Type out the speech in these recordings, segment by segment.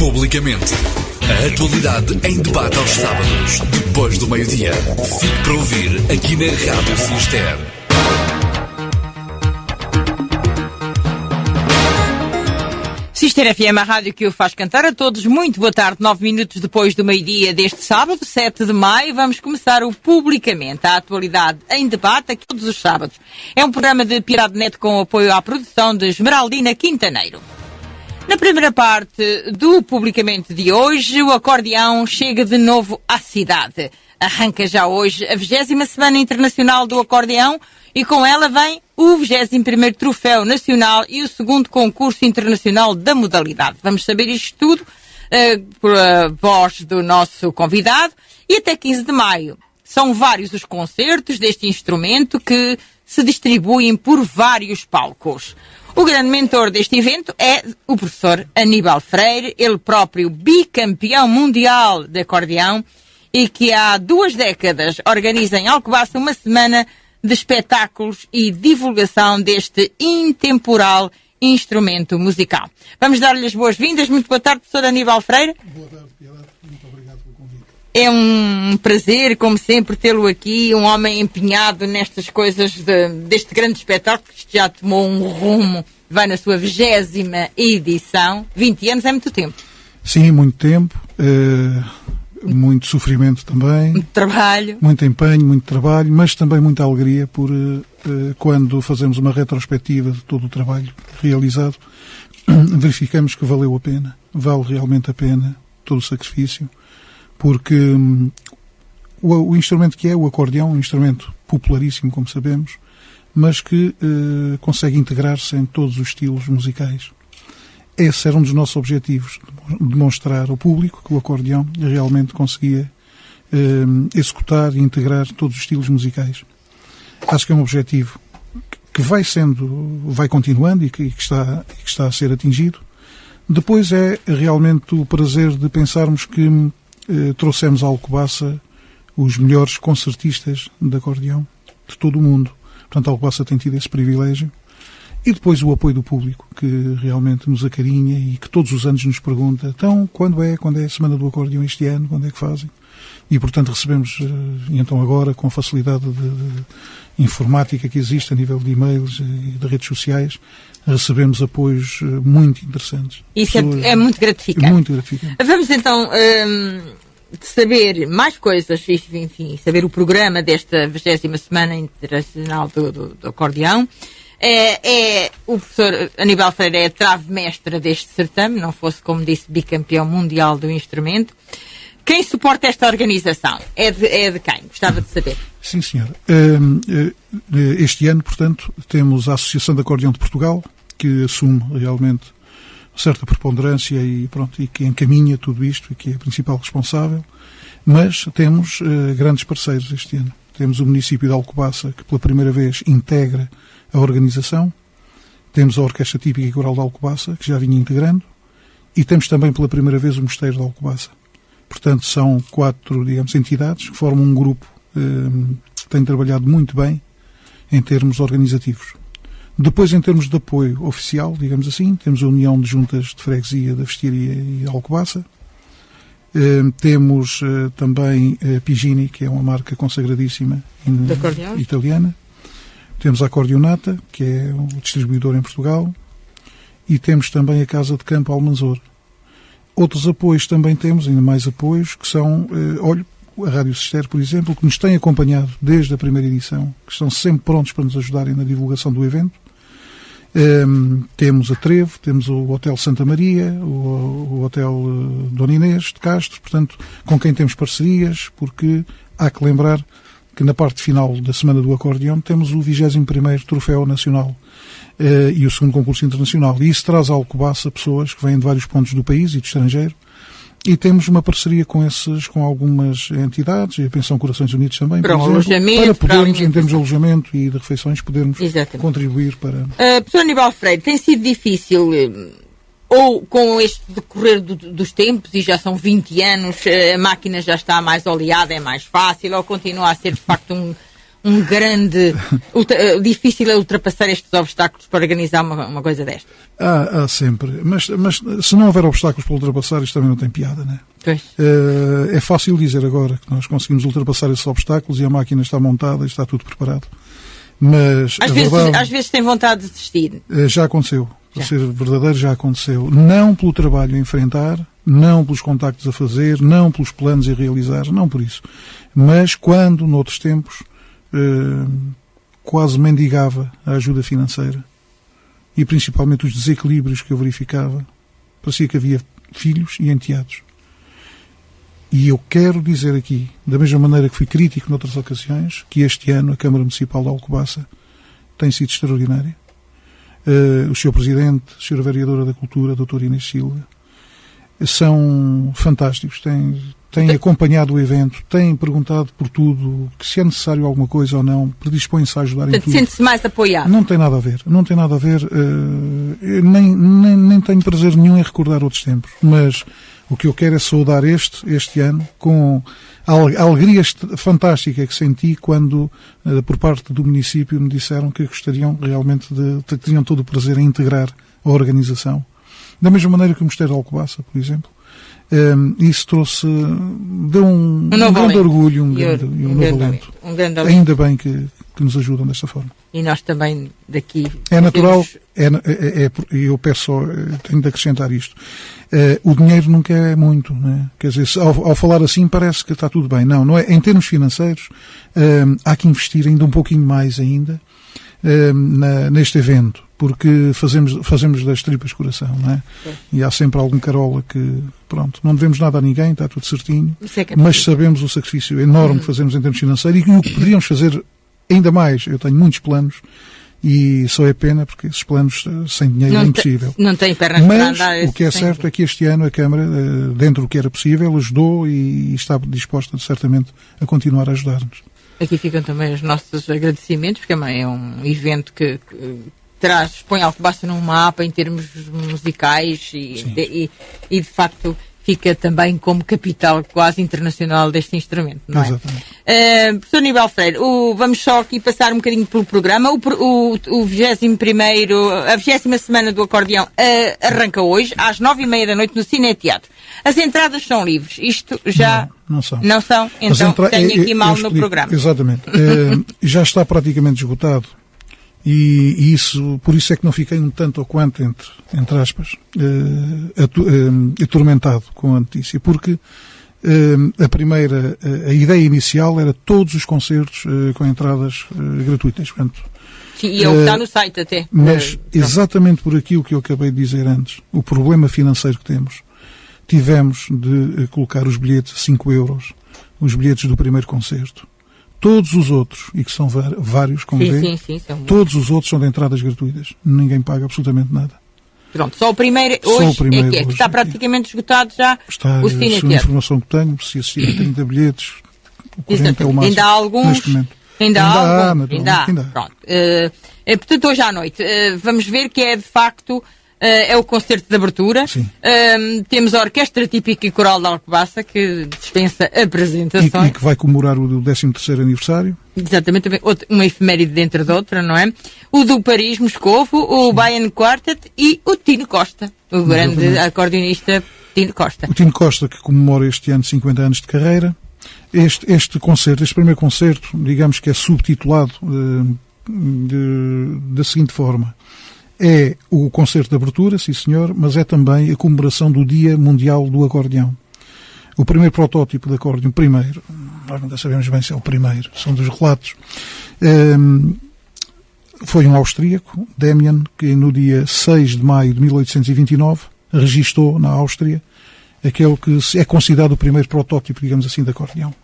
Publicamente. A atualidade em debate aos sábados, depois do meio-dia. Fique para ouvir aqui na Rádio Cister. Cister FM, a rádio que o faz cantar. A todos, muito boa tarde. 9 minutos depois do meio-dia deste sábado, 7 de maio, vamos começar o Publicamente, a atualidade em debate, aqui todos os sábados. É um programa de Pirado Net com apoio à produção de Esmeraldina Quintaneiro. Na primeira parte do Publicamente de hoje, o acordeão chega de novo à cidade. Arranca já hoje a 20ª Semana Internacional do Acordeão e com ela vem o 21º Troféu Nacional e o 2º Concurso Internacional da modalidade. Vamos saber isto tudo por a voz do nosso convidado. E até 15 de maio são vários os concertos deste instrumento que se distribuem por vários palcos. O grande mentor deste evento é o professor Aníbal Freire, ele próprio bicampeão mundial de acordeão e que há 2 décadas organiza em Alcobaça uma semana de espetáculos e divulgação deste intemporal instrumento musical. Vamos dar-lhe as boas-vindas. Muito boa tarde, professor Aníbal Freire. Boa tarde, Piedade. Muito obrigado pelo convite. É um prazer, como sempre, tê-lo aqui, um homem empenhado nestas coisas deste grande espetáculo que já tomou um rumo, vai na sua 20ª edição. 20 anos é muito tempo. Sim, muito tempo. Muito sofrimento também. Muito trabalho. Muito empenho, muito trabalho, mas também muita alegria por quando fazemos uma retrospectiva de todo o trabalho realizado, verificamos que valeu a pena. Vale realmente a pena todo o sacrifício, porque o instrumento que é o acordeão, um instrumento popularíssimo, como sabemos, mas que consegue integrar-se em todos os estilos musicais. Esse era um dos nossos objetivos, demonstrar ao público que o acordeão realmente conseguia executar e integrar todos os estilos musicais. Acho que é um objetivo que vai continuando e que está a ser atingido. Depois é realmente o prazer de pensarmos que trouxemos à Alcobaça os melhores concertistas de acordeão de todo o mundo. Portanto, a Alcobaça tem tido esse privilégio. E depois o apoio do público, que realmente nos acarinha e que todos os anos nos pergunta, então, quando é a Semana do Acordeão este ano? Quando é que fazem? E, portanto, recebemos, então agora, com a facilidade de informática que existe a nível de e-mails e de redes sociais, recebemos apoios muito interessantes. Isso é muito gratificante. É muito gratificante. Vamos, então, saber mais coisas, enfim, saber o programa desta 20ª Semana Internacional do Acordeão. O professor Aníbal Freire é a trave mestra deste certame, não fosse, como disse, bicampeão mundial do instrumento. Quem suporta esta organização? É de quem? Gostava de saber. Sim, senhora. Este ano, portanto, temos a Associação de Acordeão de Portugal, que assume realmente certa preponderância e que encaminha tudo isto e que é a principal responsável. Mas temos grandes parceiros este ano. Temos o município de Alcobaça, que pela primeira vez integra a organização. Temos a Orquestra Típica e Coral de Alcobaça, que já vinha integrando, e temos também pela primeira vez o Mosteiro de Alcobaça. Portanto, são 4, entidades que formam um grupo que tem trabalhado muito bem em termos organizativos. Depois, em termos de apoio oficial, digamos assim, temos a União de Juntas de Freguesia da Vestiaria e de Alcobaça. Temos também a Pigini, que é uma marca consagradíssima italiana. Temos a Acordeonata, que é o distribuidor em Portugal, e temos também a Casa de Campo Almanzor. Outros apoios também temos, ainda mais apoios, que são, a Rádio Cister, por exemplo, que nos tem acompanhado desde a primeira edição, que estão sempre prontos para nos ajudarem na divulgação do evento. Temos a Trevo, temos o Hotel Santa Maria, o Hotel Dona Inês de Castro, portanto, com quem temos parcerias, porque há que lembrar que na parte final da Semana do Acordeão temos o 21º Troféu Nacional e o 2º Concurso Internacional. E isso traz à Alcobaça pessoas que vêm de vários pontos do país e do estrangeiro. E temos uma parceria com algumas entidades, e a Pensão Corações Unidos também, para por exemplo, para podermos, em termos de alojamento e de refeições, podermos contribuir para... Professor Aníbal Freire, tem sido difícil, ou com este decorrer dos tempos, e já são 20 anos, a máquina já está mais oleada, é mais fácil, ou continua a ser, de facto, difícil é ultrapassar estes obstáculos para organizar uma coisa desta? Há sempre. Mas se não houver obstáculos para ultrapassar, isto também não tem piada, né? Pois. É fácil dizer agora que nós conseguimos ultrapassar esses obstáculos e a máquina está montada e está tudo preparado. Mas às vezes tem vontade de desistir. Já aconteceu. Para ser verdadeiro, já aconteceu. Não pelo trabalho a enfrentar, não pelos contactos a fazer, não pelos planos a realizar, não por isso. Mas quando, noutros tempos, quase mendigava a ajuda financeira e principalmente os desequilíbrios que eu verificava, parecia que havia filhos e enteados. E eu quero dizer aqui, da mesma maneira que fui crítico noutras ocasiões, que este ano a Câmara Municipal de Alcobaça tem sido extraordinária. O Sr. Presidente, a Sra. Vereadora da Cultura, a Dra. Inês Silva, são fantásticos, têm acompanhado o evento, têm perguntado por tudo, que se é necessário alguma coisa ou não, predispõem-se a ajudar em tudo. Sente-se mais apoiado? Não tem nada a ver, nem tenho prazer nenhum em recordar outros tempos, mas o que eu quero é saudar este ano com a alegria fantástica que senti quando, por parte do município, me disseram que gostariam realmente que tinham todo o prazer em integrar a organização. Da mesma maneira que o Mosteiro de Alcobaça, por exemplo. Isso deu um grande orgulho, um novo alento. Ainda bem que nos ajudam desta forma. E nós também daqui... É natural, eu tenho de acrescentar isto. O dinheiro nunca é muito, né? Quer dizer, ao falar assim parece que está tudo bem. Não é. Em termos financeiros, há que investir ainda um pouquinho mais ainda neste evento, porque fazemos das tripas coração, não é? E há sempre algum carola que, pronto, não devemos nada a ninguém, está tudo certinho, mas sabemos o sacrifício enorme que fazemos em termos financeiros e o que poderíamos fazer ainda mais. Eu tenho muitos planos e só é pena porque esses planos sem dinheiro é impossível. Não tem pernas para andar. Mas o que é certo é que este ano a Câmara, dentro do que era possível, ajudou e está disposta certamente a continuar a ajudar-nos. Aqui ficam também os nossos agradecimentos, porque é um evento que põe Alcobaça num mapa em termos musicais e de facto fica também como capital quase internacional deste instrumento, não é? Exatamente. Professor Aníbal Freire, vamos só aqui passar um bocadinho pelo programa. A 20ª semana do acordeão arranca hoje, às 9h30 da noite, no Cine Teatro. As entradas são livres. Isto já... Não são. Não são? Então tenho aqui mal no programa. Exatamente. Já está praticamente esgotado. E por isso é que não fiquei um tanto ou quanto, entre aspas, atormentado com a notícia, porque a ideia inicial era todos os concertos com entradas gratuitas. Portanto, sim, e é o que está no site até. Mas exatamente por aquilo que eu acabei de dizer antes, o problema financeiro que tivemos de colocar os bilhetes a 5 euros, os bilhetes do primeiro concerto. Todos os outros, e que são vários, como vê, todos os outros são de entradas gratuitas. Ninguém paga absolutamente nada. Pronto, só o primeiro hoje que está praticamente esgotado já. Está, o Cine Teatro. A informação que tenho, se assistir a 30 bilhetes, o 40 é o máximo. Ainda há alguns? Ainda há. Pronto. Portanto, hoje à noite, vamos ver que é de facto... é o concerto de abertura. Temos a Orquestra Típica e Coral de Alcobaça, que dispensa apresentações. E que vai comemorar o 13º aniversário. Exatamente, uma efeméride dentro de outra, não é? O do Paris Moscovo, o Bayan Quartet e o Tino Costa, o grande acordeonista Tino Costa. O Tino Costa, que comemora este ano 50 anos de carreira. Este primeiro concerto, digamos que é subtitulado da seguinte forma. É o concerto de abertura, sim senhor, mas é também a comemoração do Dia Mundial do Acordeão. O primeiro protótipo de acordeão, nós nunca sabemos bem se é o primeiro, são dos relatos, foi um austríaco, Demian, que no dia 6 de maio de 1829 registou na Áustria aquele que é considerado o primeiro protótipo, digamos assim, de acordeão.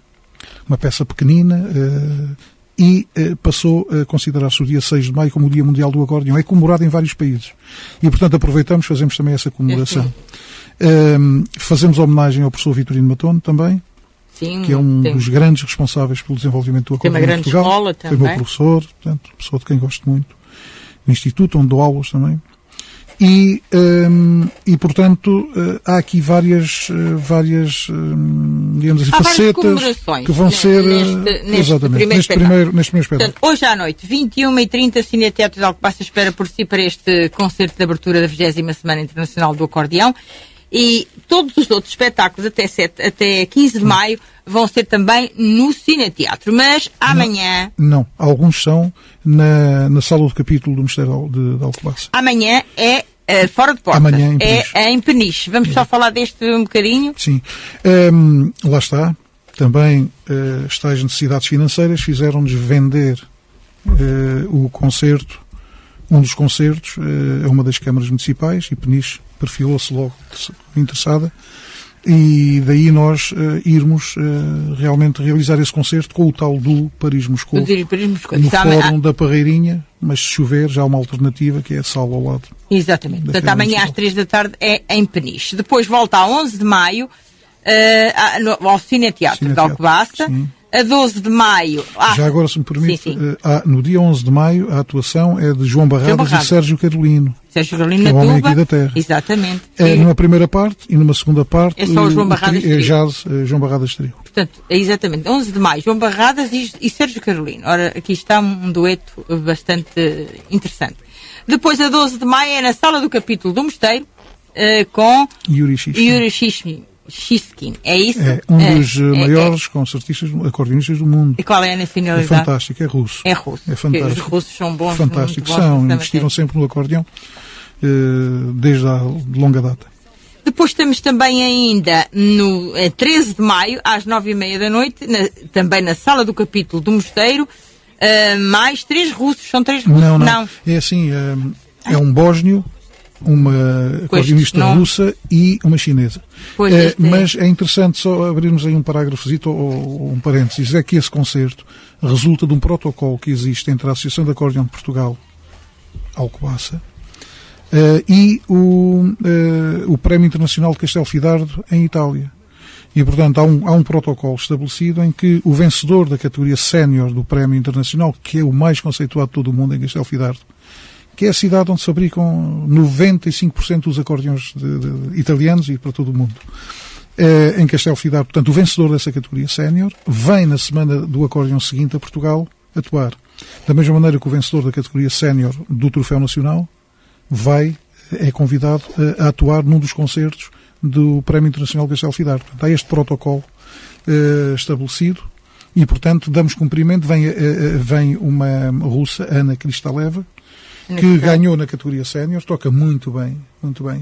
Uma peça pequenina, e passou a considerar-se o dia 6 de maio como o Dia Mundial do Acordeão. É comemorado em vários países. E, portanto, fazemos também essa comemoração. Fazemos homenagem ao professor Vitorino Matono também, que é um dos grandes responsáveis pelo desenvolvimento do acordeão em Portugal. Tem uma grande escola também. Foi meu professor, portanto, pessoa de quem gosto muito. No Instituto, onde dou aulas também. E portanto, há aqui várias digamos assim, facetas que vão ser neste primeiro espetáculo. Portanto, hoje à noite, 21h30, o Cineteatro de Alcobaça espera por si para este concerto de abertura da 20ª Semana Internacional do Acordeão. E todos os outros espetáculos até 15 de maio vão ser também no Cineteatro. Mas amanhã... Não, alguns são na sala do capítulo do Mosteiro de Alcobaça. Amanhã é fora de portas. Amanhã é em Peniche. Vamos só falar deste um bocadinho? Sim. Lá está. Também as tais necessidades financeiras fizeram-nos vender o concerto, um dos concertos, a uma das câmaras municipais, e Peniche perfilou-se logo interessada, e daí nós irmos realmente realizar esse concerto com o tal do Paris-Moscou, no Fórum da Parreirinha, mas se chover já há uma alternativa, que é a sala ao lado. Exatamente. Portanto, amanhã às 3 da tarde é em Peniche. Depois volta a 11 de maio ao Cineteatro de Alcobaça. Sim. A 12 de maio... Já agora, se me permite, sim. No dia 11 de maio, a atuação é de João Barradas e Sérgio Carolino. Sérgio Carolino na tuba. Homem aqui da Terra. Exatamente. Numa primeira parte e numa segunda parte... É só o João Barradas Trio. Jazz, João Barradas Trio. Portanto, exatamente. 11 de maio, João Barradas e Sérgio Carolino. Ora, aqui está um dueto bastante interessante. Depois, a 12 de maio, é na Sala do Capítulo do Mosteiro, com Yuri Shishkin, é isso? É um dos maiores concertistas, acordeonistas do mundo. E qual é a nacionalidade? É fantástico, é russo. É russo. É fantástico. Os russos são bons. Fantástico, investiram sempre no acordeão, desde a longa data. Depois temos também ainda, no 13 de maio, às 9h30 da noite, também na Sala do Capítulo do Mosteiro, mais 3 russos. São 3 russos? Não. É assim, é um bósnio, uma acordeonista russa e uma chinesa. Mas é interessante só abrirmos aí um parágrafozito ou um parênteses. É que esse concerto resulta de um protocolo que existe entre a Associação de Acordeão de Portugal, Alcobaça, e o Prémio Internacional de Castelfidardo em Itália. E, portanto, há um protocolo estabelecido em que o vencedor da categoria sénior do Prémio Internacional, que é o mais conceituado de todo o mundo em Castelfidardo, que é a cidade onde se fabricam 95% dos acordeões italianos e para todo o mundo, em Castelfidardo. Portanto, o vencedor dessa categoria sénior vem na semana do acordeão seguinte a Portugal atuar. Da mesma maneira que o vencedor da categoria sénior do Troféu Nacional é convidado a atuar num dos concertos do Prémio Internacional de Castelfidardo. Portanto, há este protocolo estabelecido e, portanto, damos cumprimento. Vem uma russa, Ana Kristaleva, que ganhou na categoria sénior, toca muito bem,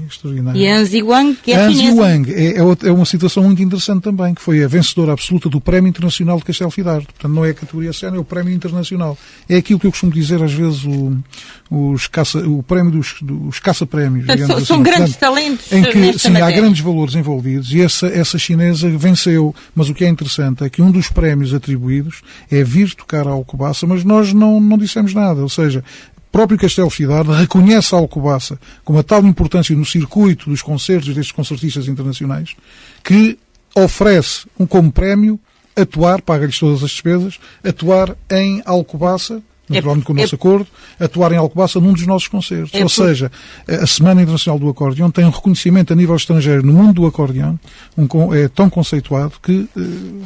extraordinário. E a Anzi Wang, que é chinesa. Anzi Wang é uma situação muito interessante também, que foi a vencedora absoluta do Prémio Internacional de Castelfidardo. Portanto, não é a categoria sénior, é o Prémio Internacional. É aquilo que eu costumo dizer às vezes, o prémio dos caça-prémios. São grandes talentos em que, nesta matéria. Há grandes valores envolvidos e essa chinesa venceu. Mas o que é interessante é que um dos prémios atribuídos é vir tocar a Alcobaça, mas nós não dissemos nada, ou seja, o próprio Castelfidardo reconhece a Alcobaça com uma tal importância no circuito dos concertos destes concertistas internacionais que oferece como prémio atuar, paga-lhes todas as despesas, atuar em Alcobaça, naturalmente com o nosso acordo, atuar em Alcobaça num dos nossos concertos. Ou seja, a Semana Internacional do Acordeão tem um reconhecimento a nível estrangeiro no mundo do acordeão, é tão conceituado que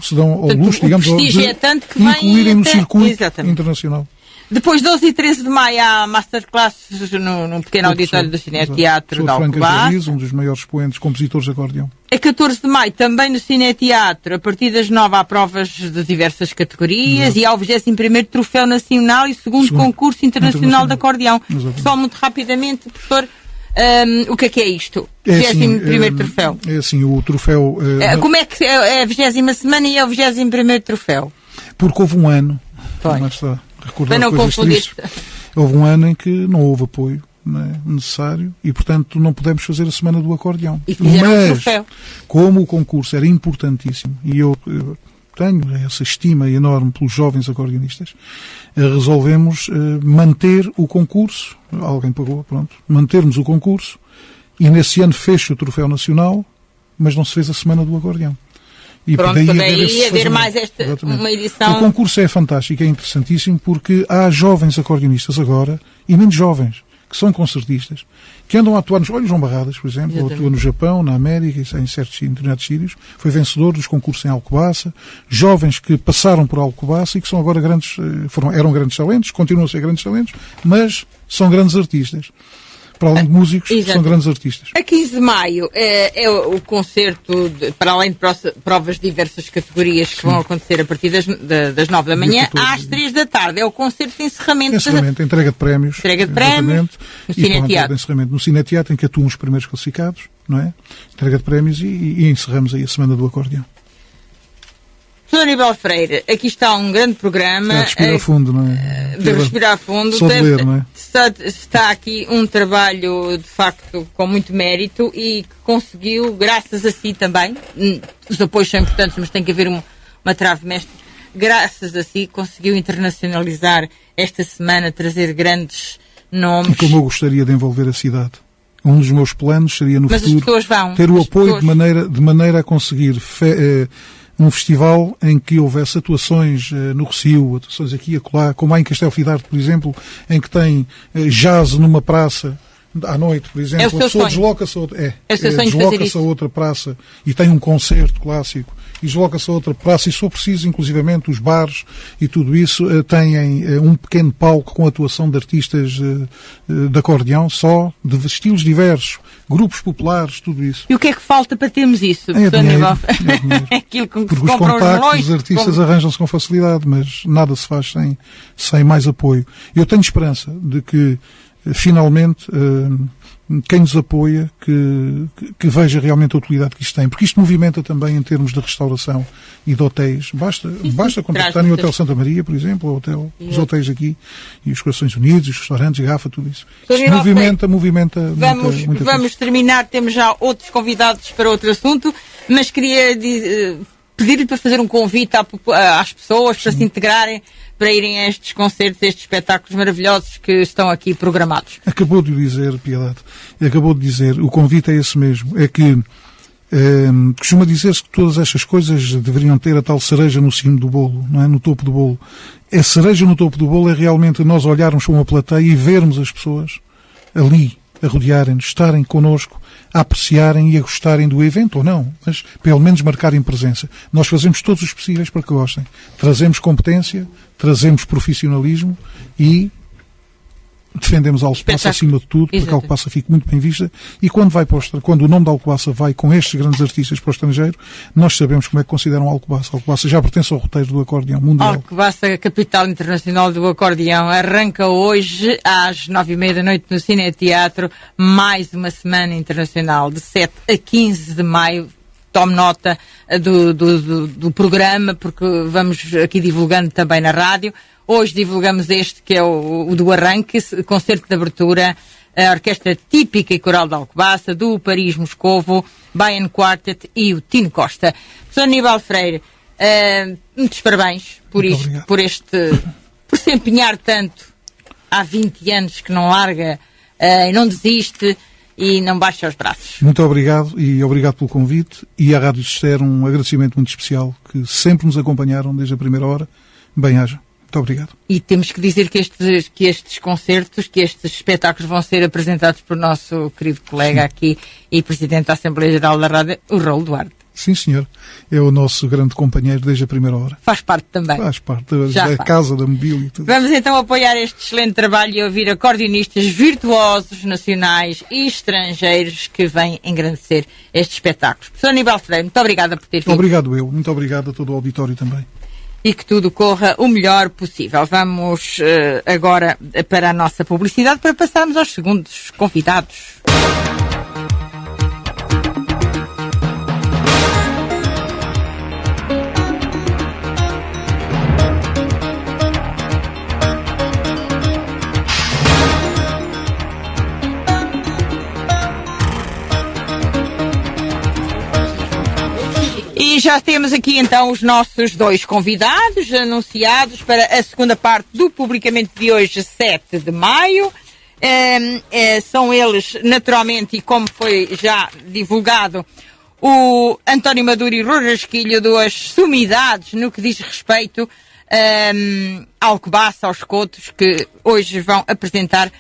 se dão ao luxo, digamos, de incluírem no circuito internacional. Depois, 12 e 13 de maio, há masterclasses num pequeno auditório do Cineteatro de Alcobaça. Um dos maiores expoentes, compositores de acordeão. A 14 de maio, também no Cineteatro, a partir das 9 há provas de diversas categorias. E há o 21º Troféu Nacional e segundo Concurso Internacional de Acordeão. Só muito rapidamente, professor, o que é isto? 21º Troféu. É assim, o troféu... como é que é a 20ª semana e é o 21º Troféu? Porque houve um ano... Para não confundir. Houve um ano em que não houve apoio necessário e, portanto, não pudemos fazer a Semana do Acordeão. Mas, como o concurso era importantíssimo e eu tenho essa estima enorme pelos jovens acordeonistas, resolvemos manter o concurso. Alguém pagou, mantermos o concurso e nesse ano fez o Troféu Nacional, mas não se fez a Semana do Acordeão. E daí haver mais uma edição. O concurso é fantástico, é interessantíssimo, porque há jovens acordeonistas agora, e menos jovens, que são concertistas, que andam a atuar nos... Olha, João Barradas, por exemplo, Exatamente. atua no Japão, na América, em certos determinados sítios, foi vencedor dos concursos em Alcobaça, jovens que passaram por Alcobaça e que são agora eram grandes talentos, continuam a ser grandes talentos, mas são grandes artistas. Para além de músicos, Exato. são grandes artistas. A 15 de maio é o concerto, para além de provas de diversas categorias que vão acontecer a partir das 9 da manhã, 14, às 3 da tarde. É o concerto de encerramento. Entrega de prémios. Entrega de prémios, no Cineteatro. No Cineteatro, em que atuam os primeiros classificados, não é? Entrega de prémios e encerramos aí a Semana do Acordeão. Sr. Aníbal Freire, aqui está um grande programa. Está a respirar fundo, não é? De respirar fundo. Só de ler, não é? Está aqui um trabalho, de facto, com muito mérito e que conseguiu, graças a si também, os apoios são importantes, mas tem que haver uma trave mestre, graças a si conseguiu internacionalizar esta semana, trazer grandes nomes. E como eu gostaria de envolver a cidade. Um dos meus planos seria no Mas futuro as pessoas vão. ter o As apoio pessoas... de maneira a conseguir um festival em que houvesse atuações no Recio, atuações aqui e acolá, como há em Castelo Fidarte, por exemplo, em que tem jazz numa praça à noite, por exemplo. É o seu sonho. Desloca-se a outra, desloca-se a outra praça e tem um concerto clássico e desloca-se a outra praça e, se for preciso, inclusivamente os bares e tudo isso têm um pequeno palco com atuação de artistas de acordeão, só de estilos diversos, grupos populares, tudo isso. E o que é que falta para termos isso? É dinheiro. Aquilo que Porque se os compram os contactos melões, dos artistas arranjam-se com facilidade, mas nada se faz sem mais apoio. Eu tenho esperança de que, finalmente, quem nos apoia, que veja realmente a utilidade que isto tem. Porque isto movimenta também em termos de restauração e de hotéis. Basta contactar em Hotel Santa Maria, por exemplo, os hotéis aqui, e os Corações Unidos, os restaurantes, Garrafa, tudo isso. Isto movimenta muita Vamos terminar, temos já outros convidados para outro assunto, mas queria pedir-lhe para fazer um convite às pessoas para se integrarem, para irem a estes concertos, a estes espetáculos maravilhosos que estão aqui programados. Acabou de dizer, Piedade, o convite é esse mesmo, é que costuma dizer-se que todas estas coisas deveriam ter a tal cereja no cimo do bolo, não é? No topo do bolo. A cereja no topo do bolo é realmente nós olharmos para uma plateia e vermos as pessoas ali, a rodearem-nos, estarem connosco, a apreciarem e a gostarem do evento, ou não, mas pelo menos marcarem presença. Nós fazemos todos os possíveis para que gostem. Trazemos competência, trazemos profissionalismo e defendemos a Alcobaça acima de tudo, para que a Alcobaça fique muito bem vista, e quando o nome da Alcobaça vai com estes grandes artistas para o estrangeiro, nós sabemos como é que consideram a Alcobaça. A Alcobaça já pertence ao roteiro do acordeão mundial. Alcobaça, capital internacional do acordeão, arranca hoje às 9h30 da noite no Cineteatro mais uma semana internacional, de 7 a 15 de maio. Tome nota do programa, porque vamos aqui divulgando também na rádio. Hoje divulgamos este, que é o do arranque, concerto de abertura, a Orquestra Típica e Coral de Alcobaça, do Paris Moscovo, Bayan Quartet e o Tino Costa. Sr. Aníbal Freire, muitos parabéns por isto, por se empenhar tanto há 20 anos que não larga e não desiste e não baixa os braços. Muito obrigado e obrigado pelo convite, e à Rádio Cister um agradecimento muito especial, que sempre nos acompanharam desde a primeira hora. Bem-haja. Muito obrigado. E temos que dizer que estes concertos, que estes espetáculos vão ser apresentados por nosso querido colega aqui e Presidente da Assembleia Geral da Rádio, o Raul Duarte. Sim, senhor. É o nosso grande companheiro desde a primeira hora. Faz parte também. Faz parte da casa, da mobília e tudo. Vamos então apoiar este excelente trabalho e ouvir acordeonistas virtuosos nacionais e estrangeiros que vêm engrandecer estes espetáculos. Professor Aníbal Freire, muito obrigada por ter vindo. Obrigado eu. Muito obrigado a todo o auditório também. E que tudo corra o melhor possível. Vamos agora para a nossa publicidade para passarmos aos segundos convidados. E já temos aqui então os nossos dois convidados anunciados para a segunda parte do publicamente de hoje, 7 de maio. São eles, naturalmente, e como foi já divulgado, o António Maduro e Rui Rasquilho, duas sumidades no que diz respeito Alcobaça, aos Cotos, que hoje vão apresentar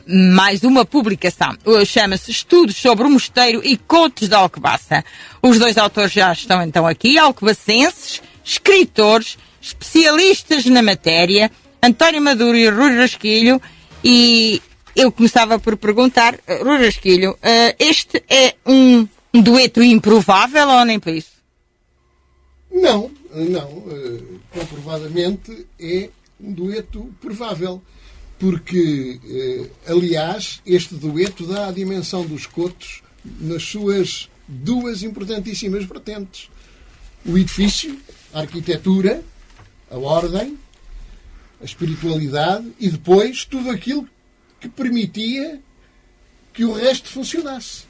mais uma publicação. Chama-se Estudos sobre o Mosteiro e Cotos de Alcobaça. Os dois autores já estão então aqui, alcobacenses, escritores, especialistas na matéria, António Maduro e Rui Rasquilho. E eu começava por perguntar, Rui Rasquilho, este é um dueto improvável ou nem por isso? Não. Comprovadamente é um dueto provável. Porque, aliás, este dueto dá a dimensão dos Cotos nas suas duas importantíssimas vertentes. O edifício, a arquitetura, a ordem, a espiritualidade e depois tudo aquilo que permitia que o resto funcionasse.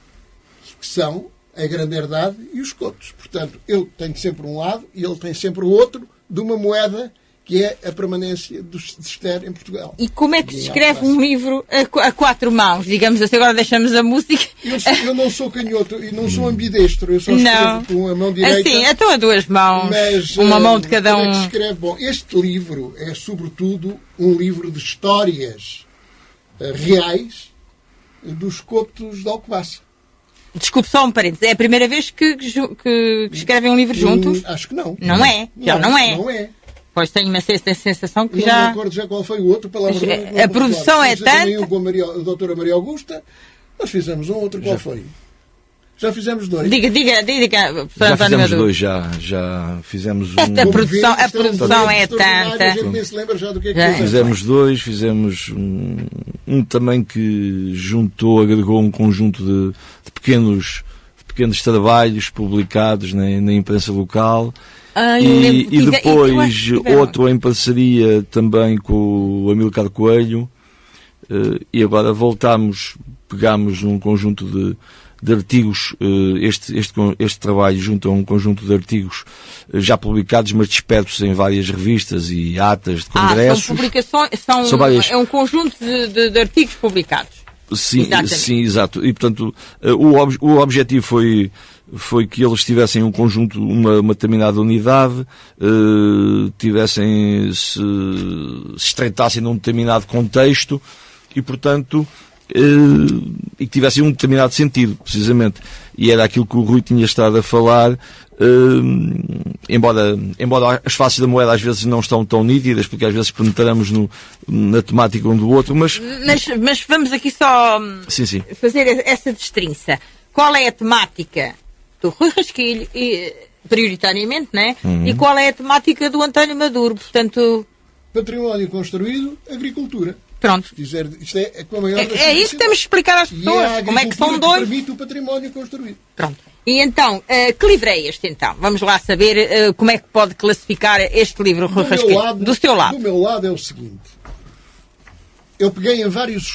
Que são a Grande Herdade e os Cotos. Portanto, eu tenho sempre um lado e ele tem sempre o outro de uma moeda que é a permanência do Cister em Portugal. E como é que se escreve um livro a quatro mãos? Digamos assim, agora deixamos a música. Eu não sou canhoto e não sou ambidestro, eu só escrevo com a mão direita. Assim, então a duas mãos, mas, uma mão de cada um. É que escreve, bom, este livro é, sobretudo, um livro de histórias reais dos Cotos de Alcobaça. Desculpe, só um parênteses. É a primeira vez que escrevem um livro juntos? Acho que não. Não é? Já não é? Não é. Pois tenho uma sensação que não já... Não me recordo já qual foi o outro. A produção é tanta... Também o com a doutora Maria Augusta. Nós fizemos um outro. Qual foi? Já fizemos dois. Diga, já fizemos dois, já fizemos um... A produção é tanta. A gente nem se lembra já do que é que fizemos dois, fizemos um também que agregou um conjunto de pequenos trabalhos publicados na imprensa local. E depois outro em parceria também com o Amílcar Coelho, e agora pegámos um conjunto de artigos, este trabalho junto a um conjunto de artigos já publicados, mas dispersos em várias revistas e atas de congressos. São publicações, é um conjunto de artigos publicados. Sim, exato. E portanto, o objetivo foi que eles tivessem um conjunto, uma determinada unidade, se estreitassem num determinado contexto e, portanto, e que tivessem um determinado sentido, precisamente. E era aquilo que o Rui tinha estado a falar, embora as faces da moeda às vezes não estão tão nítidas, porque às vezes penetramos na temática um do outro, mas vamos aqui só sim. fazer essa destrinça. Qual é a temática do Rui Rasquilho, prioritariamente, né? E qual é a temática do António Maduro? Portanto... Património construído, agricultura. Pronto. Isto é com a maior é isso que temos que explicar às pessoas. Como é que são dois? Que permite o património construído. Pronto. E então, que livro é este então? Vamos lá saber como é que pode classificar este livro, Rui Rasquilho. Do seu lado. Do meu lado é o seguinte. Eu peguei em vários